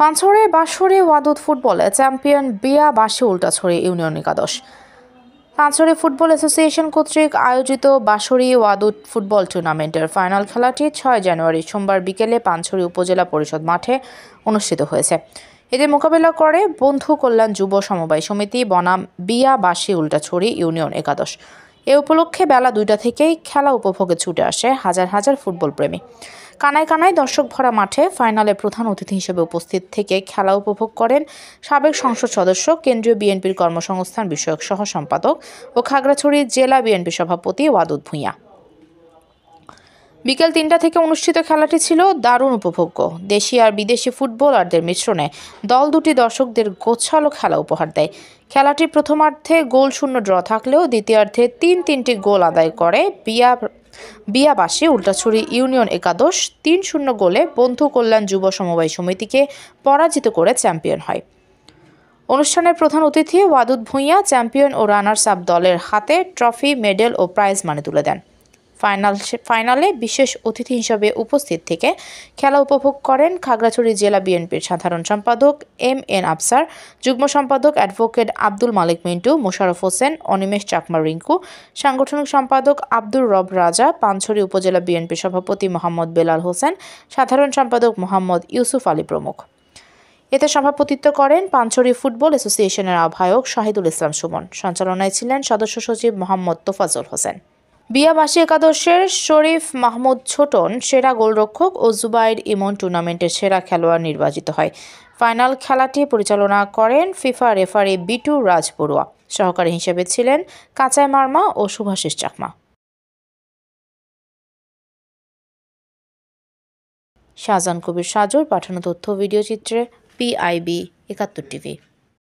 পাঁচরে বাঁশরে ওয়াদুদ ফুটবলে champion বিয়াবাঁশী উল্টাছড়ি union একাদশ। পাঁচরে football association কর্তৃক আয়োজিত বাঁশরি ওয়াদুদ ফুটবল টুর্নামেন্টের ফাইনাল খেলাটি ৬ জানুয়ারি সোমবার বিকেলে পাঁচরে উপজেলা পরিষদ মাঠে অনুষ্ঠিত হয়েছে। এতে মোকাবেলা করে বন্ধু কল্যাণ যুব সমবায় সমিতি বনাম বিয়াবাঁশী উল্টাছড়ি ইউনিয়ন একাদশ। এ উপলক্ষে বেলা ২টা থেকেই খেলা উপভোগে ছুটে আসে হাজার হাজার ফুটবল প্রেমী। কানায় কানায় দর্শক ভরা মাঠে ফাইনালে প্রধান অতিথি হিসেবে উপস্থিত থেকে খেলা উপভোগ করেন সাবেক সংসদ সদস্য, কেন্দ্রীয় বিএনপির কর্মসংস্থান বিষয়ক সহ সম্পাদক ও খাগড়াছড়ি জেলা বিএনপি সভাপতি ওয়াদুদ ভূঁইয়া। বিকেল ৩টা থেকে অনুষ্ঠিত খেলাটি ছিল দারুণ উপভোগ্য। দেশি আর বিদেশি ফুটবলারদের মিশ্রণে দল দুটি দর্শকদের গোছালো খেলা উপহার দেয়। খেলাটির প্রথমার্ধে গোলশূন্য ড্র থাকলেও দ্বিতীয়ার্ধে ৩টি গোল আদায় করে বিয়াবাঁশী উল্টাছড়ি ইউনিয়ন একাদশ ৩-০ গোলে বন্ধু কল্যাণ যুব সমবায় সমিতিকে পরাজিত করে চ্যাম্পিয়ন হয়। অনুষ্ঠানের প্রধান অতিথি ওয়াদুদ ভূঁইয়া চ্যাম্পিয়ন ও রানার্স আপ দলের হাতে ট্রফি, মেডেল ও প্রাইজ মানি তুলে দেন। ফাইনালে বিশেষ অতিথি হিসেবে উপস্থিত থেকে খেলা উপভোগ করেন খাগড়াছড়ি জেলা বিএনপির সাধারণ সম্পাদক MN আফসার, যুগ্ম সম্পাদক অ্যাডভোকেট আব্দুল মালিক মিন্টু, মোশাররফ হোসেন, অনিমেষ চাকমা রিঙ্কু, সাংগঠনিক সম্পাদক আব্দুর রব রাজা, পানছড়ি উপজেলা বিএনপি সভাপতি মোহাম্মদ বেলাল হোসেন, সাধারণ সম্পাদক মোহাম্মদ ইউসুফ আলী প্রমুখ। এতে সভাপতিত্ব করেন পানছড়ি ফুটবল অ্যাসোসিয়েশনের আহ্বায়ক শাহিদুল ইসলাম সুমন। সঞ্চালনায় ছিলেন সদস্য সচিব মোহাম্মদ তোফাজ্জল হোসেন। বিয়াবাঁশী একাদশের শরীফ মাহমুদ ছোটন সেরা গোলরক্ষক ও জুবাইর ইমন টুর্নামেন্টের সেরা খেলোয়াড় নির্বাচিত হয়। ফাইনাল খেলাটি পরিচালনা করেন ফিফা রেফারি বিটু রাজ বড়ুয়া। সহকারী হিসেবে ছিলেন কাঁচাই মার্মা ও শুভাশিস চাকমা। শাহজাহান কবির সাজুর পাঠানো তথ্য ভিডিও চিত্রে PIB ৭১ টিভি।